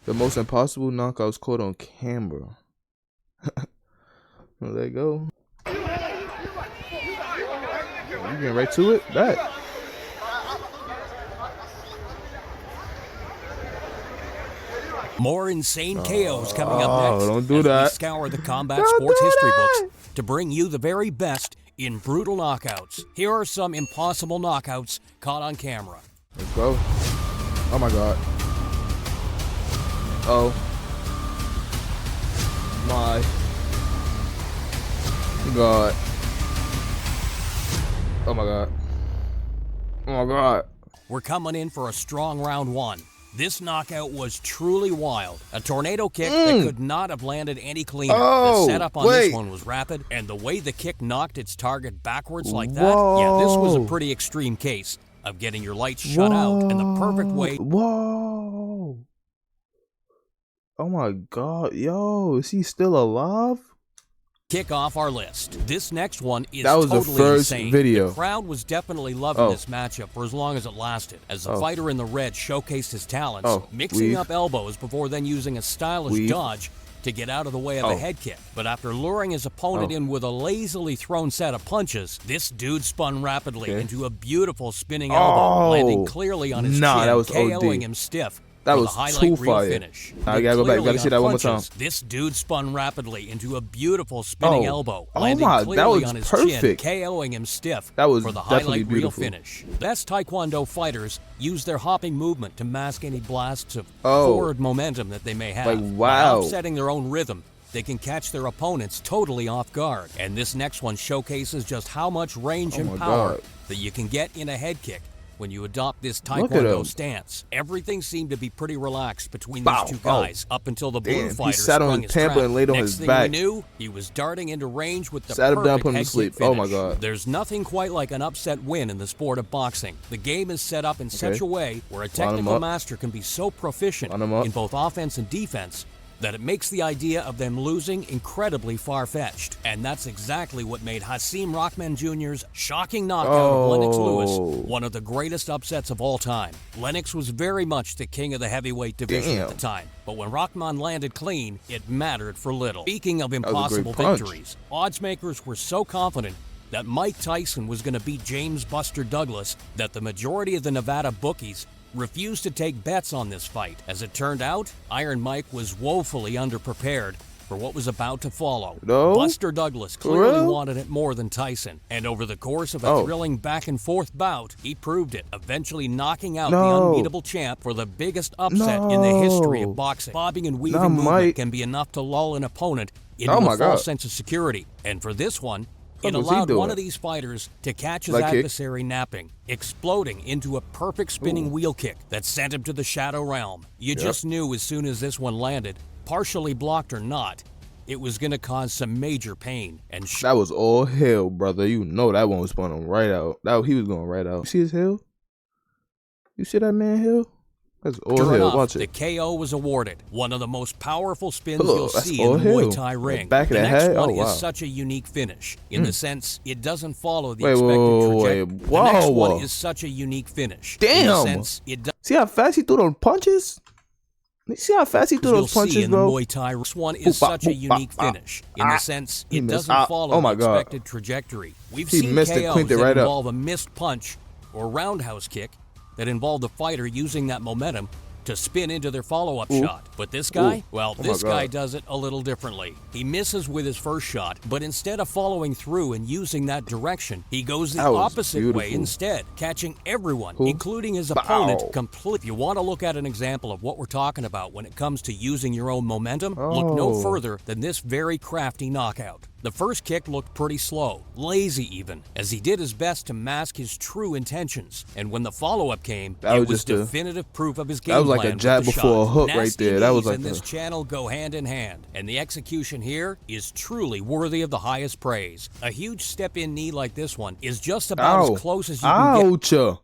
The most impossible knockouts caught on camera. Well, there you go. You getting right to it? Back. More insane KOs coming up next. Don't do as that. We scour the combat sports history books to bring you the very best in brutal knockouts. Here are some impossible knockouts caught on camera. Let's go. Oh my god. Oh. My god. Oh my god. Oh my god. We're coming in for a strong round one. This knockout was truly wild. A tornado kick that could not have landed any cleaner. The setup on this one was rapid, and the way the kick knocked its target backwards like that, yeah, this was a pretty extreme case of getting your lights shut out in the perfect way. Whoa. Oh my god. Yo, is he still alive? Kick off our list. This next one is that was totally the first insane. video. The crowd was definitely loving this matchup for as long as it lasted, as the fighter in the red showcased his talents, mixing up elbows before then using a stylish dodge to get out of the way of a head kick. But after luring his opponent in with a lazily thrown set of punches, this dude spun rapidly into a beautiful spinning elbow, landing clearly on his chin, that was KOing OD. him stiff. That was too fire. fire. Finish. I gotta go back. You gotta see that one more time. This dude spun rapidly into a beautiful spinning elbow, landing clearly that was on his perfect. chin, KOing him stiff that was for the definitely highlight reel beautiful. finish. Best Taekwondo fighters use their hopping movement to mask any blasts of forward momentum that they may have. Like, wow. By offsetting their own rhythm, they can catch their opponents totally off guard. And this next one showcases just how much range and power that you can get in a head kick when you adopt this Taekwondo stance. Everything seemed to be pretty relaxed between these two guys up until the blue fighter he sat on his pamper and laid on his back. Next thing you knew, he was darting into range with the sat him down, perfect put him to head sleep. kick finish. Oh my god. There's nothing quite like an upset win in the sport of boxing. The game is set up in such a way where a technical master can be so proficient in both offense and defense that it makes the idea of them losing incredibly far-fetched. And that's exactly what made Hasim Rahman Jr.'s shocking knockout of Lennox Lewis one of the greatest upsets of all time. Lennox was very much the king of the heavyweight division at the time, but when Rahman landed clean, it mattered for little. Speaking of impossible victories, odds makers were so confident that Mike Tyson was going to beat James Buster Douglas that the majority of the Nevada bookies refused to take bets on this fight. As it turned out, Iron Mike was woefully underprepared for what was about to follow. Buster Douglas clearly wanted it more than Tyson, and over the course of a thrilling back-and-forth bout, he proved it, eventually knocking out the unbeatable champ for the biggest upset in the history of boxing. Bobbing and weaving movement can be enough to lull an opponent into a false sense of security, and for this one, it allowed one of these fighters to catch his adversary napping, exploding into a perfect spinning wheel kick that sent him to the shadow realm. You just knew as soon as this one landed, partially blocked or not, it was going to cause some major pain. And that was all hell, brother. You know that one was spun him right out. He was going right out. You see his heel? You see that man heel? That's all hell. Watch it. The KO was awarded. One of the most powerful spins you'll see in the Muay Thai ring. Back of the the next head? one Oh, wow. is such a unique finish in the sense it doesn't follow the expected trajectory. Whoa. The next one is such a unique finish. Damn. In the sense it does. See how fast he threw those punches? You see how fast he threw those punches, bro? The Muay Thai. This one is such a unique finish in the sense it doesn't follow the expected trajectory. We've seen KOs that involve a missed punch or roundhouse kick that involve the fighter using that momentum to spin into their follow-up shot. But this guy, this guy does it a little differently. He misses with his first shot, but instead of following through and using that direction, he goes the opposite way instead, catching everyone, including his opponent, completely. If you want to look at an example of what we're talking about when it comes to using your own momentum, look no further than this very crafty knockout. The first kick looked pretty slow, lazy even, as he did his best to mask his true intentions. And when the follow-up came, it was definitive proof of his game plan. That was like a jab before a hook right there. That was like this channel go hand in hand, and the execution here is truly worthy of the highest praise. A huge step-in knee like this one is just about as close as you can get.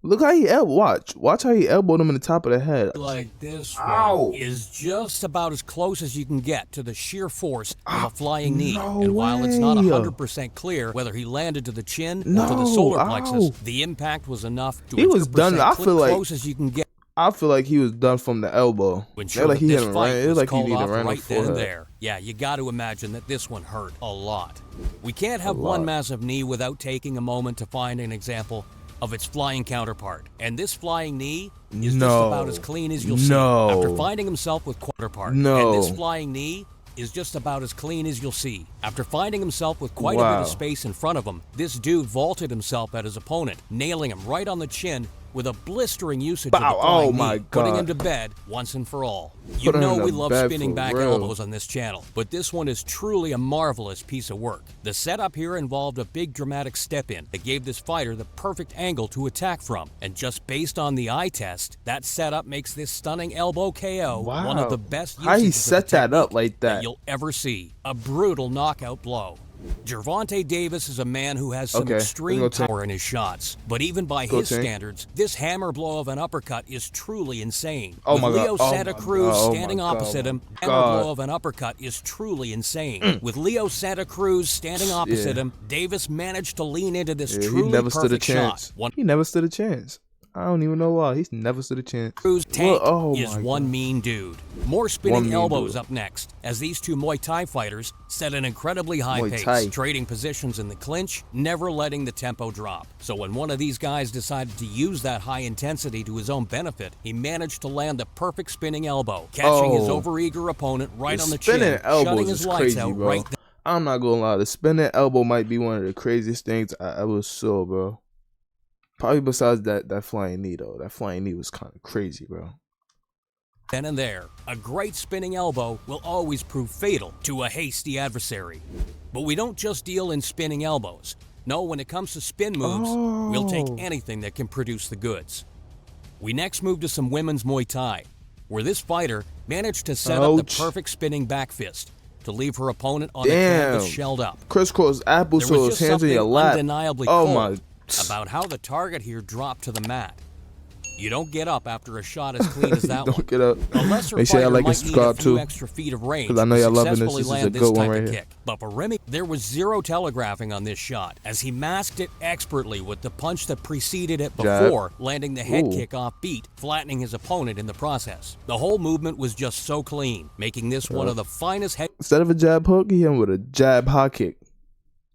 Look how he watch how he elbowed him in the top of the head. Like this one is just about as close as you can get to the sheer force of a flying knee. And while it's not 100% clear whether he landed to the chin or to the solar plexus, the impact was enough to he was done. I feel like close as you can get. I feel like he was done from the elbow. Sure like he this had fight ran. It was like he called needed off ran right then and forehead. there. Yeah, you got to imagine that this one hurt a lot. We can't have one massive knee without taking a moment to find an example of its flying counterpart. And this flying knee is just about as clean as you'll see. After finding himself with counterpart. And this flying knee is just about as clean as you'll see. After finding himself with quite a bit of space in front of him, this dude vaulted himself at his opponent, nailing him right on the chin with a blistering usage of the flying knee, putting him to bed once and for all. You know we love spinning back elbows on this channel, but this one is truly a marvelous piece of work. The setup here involved a big dramatic step-in that gave this fighter the perfect angle to attack from, and just based on the eye test, that setup makes this stunning elbow KO one of the best usages How he set that up like that you'll ever see. A brutal knockout blow. Gervonta Davis is a man who has some extreme power in his shots, but even by his standards, this hammer blow of an uppercut is truly insane. With Leo Santa Cruz standing opposite him, hammer blow of an uppercut is truly insane. With Leo Santa Cruz standing opposite him, Davis managed to lean into this truly perfect shot. He never stood a chance. I don't even know why. He's never stood a chance. Cruz tank is one mean dude. More spinning elbows up next, as these two Muay Thai fighters set an incredibly high pace, trading positions in the clinch, never letting the tempo drop. So when one of these guys decided to use that high intensity to his own benefit, he managed to land the perfect spinning elbow, catching his overeager opponent right on the chin, shutting his lights out right there. I'm not gonna lie, the spinning elbow might be one of the craziest things I ever saw, bro. Probably besides that flying knee, though. That flying knee was kind of crazy, bro. Then and there, a great spinning elbow will always prove fatal to a hasty adversary. But we don't just deal in spinning elbows. No, when it comes to spin moves, we'll take anything that can produce the goods. We next move to some women's Muay Thai, where this fighter managed to set up the perfect spinning back fist to leave her opponent on the canvas shelled up. Crisscross applesauce, hands in your lap. Undeniably cold about how the target here dropped to the mat. You don't get up after a shot as clean as that one. Don't get up. A lesser Make sure fighter like might and subscribe need a few too. extra feet of range I know y'all loving this. successfully This is land a this good one type right of here. kick. But for Remy, there was zero telegraphing on this shot, as he masked it expertly with the punch that preceded it before landing the head kick off beat, flattening his opponent in the process. The whole movement was just so clean, making this one of the finest head. Instead of a jab hook, he hit him with a jab high kick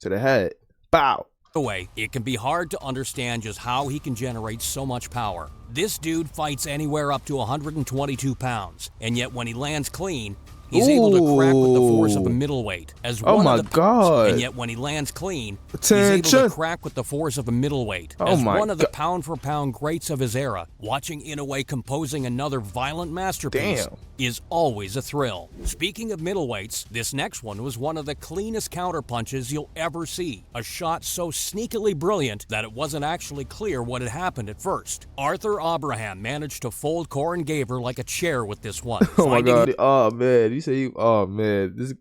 to the head. Bow. Way, it can be hard to understand just how he can generate so much power. This dude fights anywhere up to 122 pounds, and yet when he lands clean, he's able to crack with the force of a middleweight. As one of the and yet when he lands clean, he's able to crack with the force of a middleweight. As one of the pound-for-pound greats of his era, watching Inoue composing another violent masterpiece is always a thrill. Speaking of middleweights, this next one was one of the cleanest counterpunches you'll ever see. A shot so sneakily brilliant that it wasn't actually clear what had happened at first. Arthur Abraham managed to fold Corin Gaver like a chair with this one. Oh my god. Oh man. You say this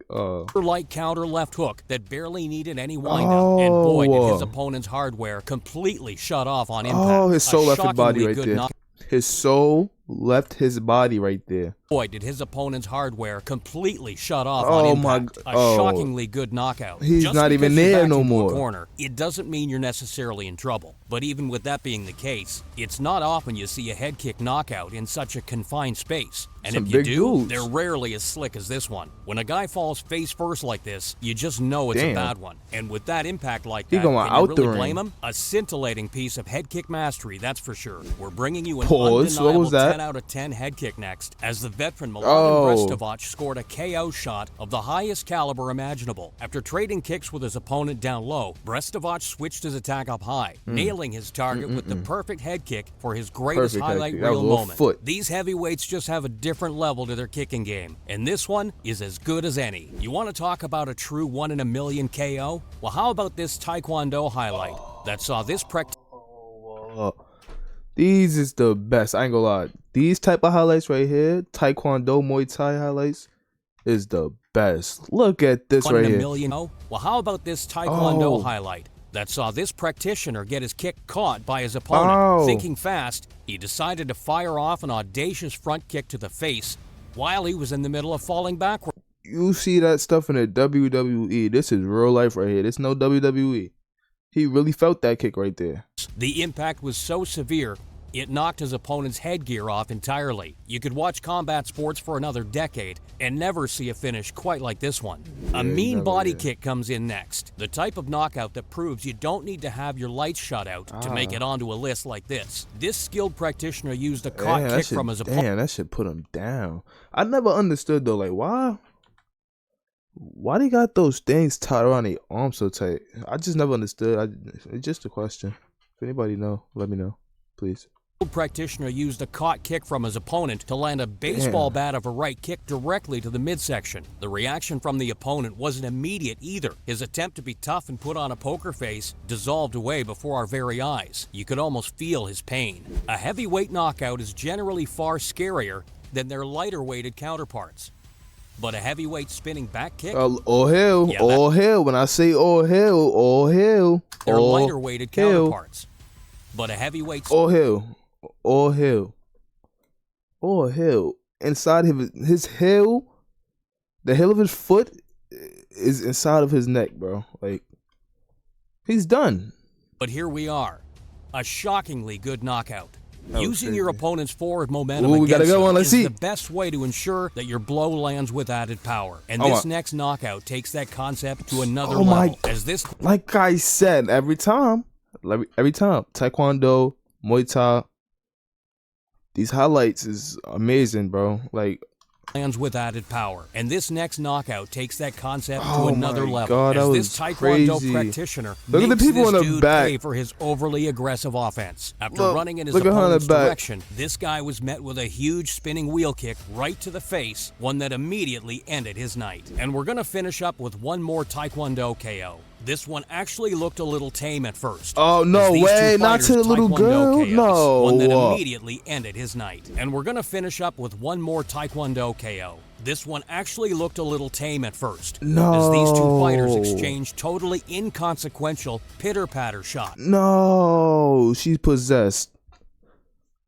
light counter left hook that barely needed any wind-up, and boy did his opponent's hardware completely shut off on impact. Oh, his soul left his body right there. His soul left his body right there. Boy, did his opponent's hardware completely shut off on impact. A shockingly good knockout. He's Just not even there no more. Corner, it doesn't mean you're necessarily in trouble. But even with that being the case, it's not often you see a head kick knockout in such a confined space. And if you do, they're rarely as slick as this one. When a guy falls face first like this, you just know it's a bad one. And with that impact like that, can you really blame him? A scintillating piece of head kick mastery, that's for sure. We're bringing you an undeniable 10 out of 10 head kick next, as the veteran Miladin Brestavac scored a KO shot of the highest caliber imaginable. After trading kicks with his opponent down low, Brestavac switched his attack up high, nailing his target with the perfect head kick for his greatest highlight reel moment. These heavyweights just have a different level to their kicking game, and this one is as good as any. You want to talk about a true 1 in a million KO? Well, how about this Taekwondo highlight that saw this practice? These is the best. I ain't gonna lie. These type of highlights right here, Taekwondo Muay Thai highlights, is the best. Look at this right here. Well, how about this Taekwondo highlight that saw this practitioner get his kick caught by his opponent? Thinking fast, he decided to fire off an audacious front kick to the face while he was in the middle of falling backward. You see that stuff in the WWE. This is real life right here. This no WWE. He really felt that kick right there. The impact was so severe It knocked his opponent's headgear off entirely. You could watch combat sports for another decade and never see a finish quite like this one. A mean body kick comes in next. The type of knockout that proves you don't need to have your lights shut out to make it onto a list like this. This skilled practitioner used a caught kick from his opponent. Damn, that shit put him down. I never understood though, like why they got those things tied around their arms so tight? I just never understood. It's just a question. If anybody know, let me know, please. The practitioner used a caught kick from his opponent to land a baseball bat of a right kick directly to the midsection. The reaction from the opponent wasn't immediate either. His attempt to be tough and put on a poker face dissolved away before our very eyes. You could almost feel his pain. A heavyweight knockout is generally far scarier than their lighter weighted counterparts. But a heavyweight spinning back kick? All hell. Yeah, all hell. When I say all hell, all hell. They're lighter weighted counterparts. But a heavyweight... All hell. All hell. All hell. Inside his heel, the heel of his foot is inside of his neck, bro. Like, he's done. But here we are. A shockingly good knockout. Using your opponent's forward momentum against him is the best way to ensure that your blow lands with added power. And this next knockout takes that concept to another level. Like I said, every time, Taekwondo, Muay Thai, these highlights is amazing, bro. Like, lands with added power. And this next knockout takes that concept to another level. God, as this Taekwondo practitioner look at the people in the back pay for his overly aggressive offense. After running in his opponent's direction, this guy was met with a huge spinning wheel kick right to the face, one that immediately ended his night. And we're going to finish up with one more Taekwondo KO. This one actually looked a little tame at first. Oh, no way. Not to the little girl. KOs, no. One that immediately ended his night. And we're going to finish up with one more Taekwondo KO. This one actually looked a little tame at first. No. As these two fighters exchanged totally inconsequential pitter-patter shots. No. She's possessed.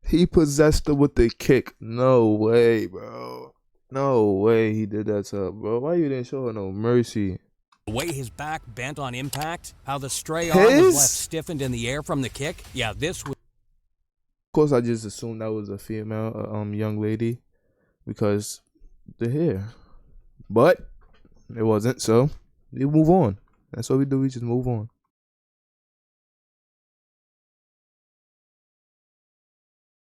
He possessed her with the kick. No way, bro. No way he did that to her, bro. Why you didn't show her no mercy? The way his back bent on impact, how the stray arm was left stiffened in the air from the kick. Yeah, this was... Of course, I just assumed that was a female young lady because the hair. But it wasn't, so we move on. That's what we do. We just move on.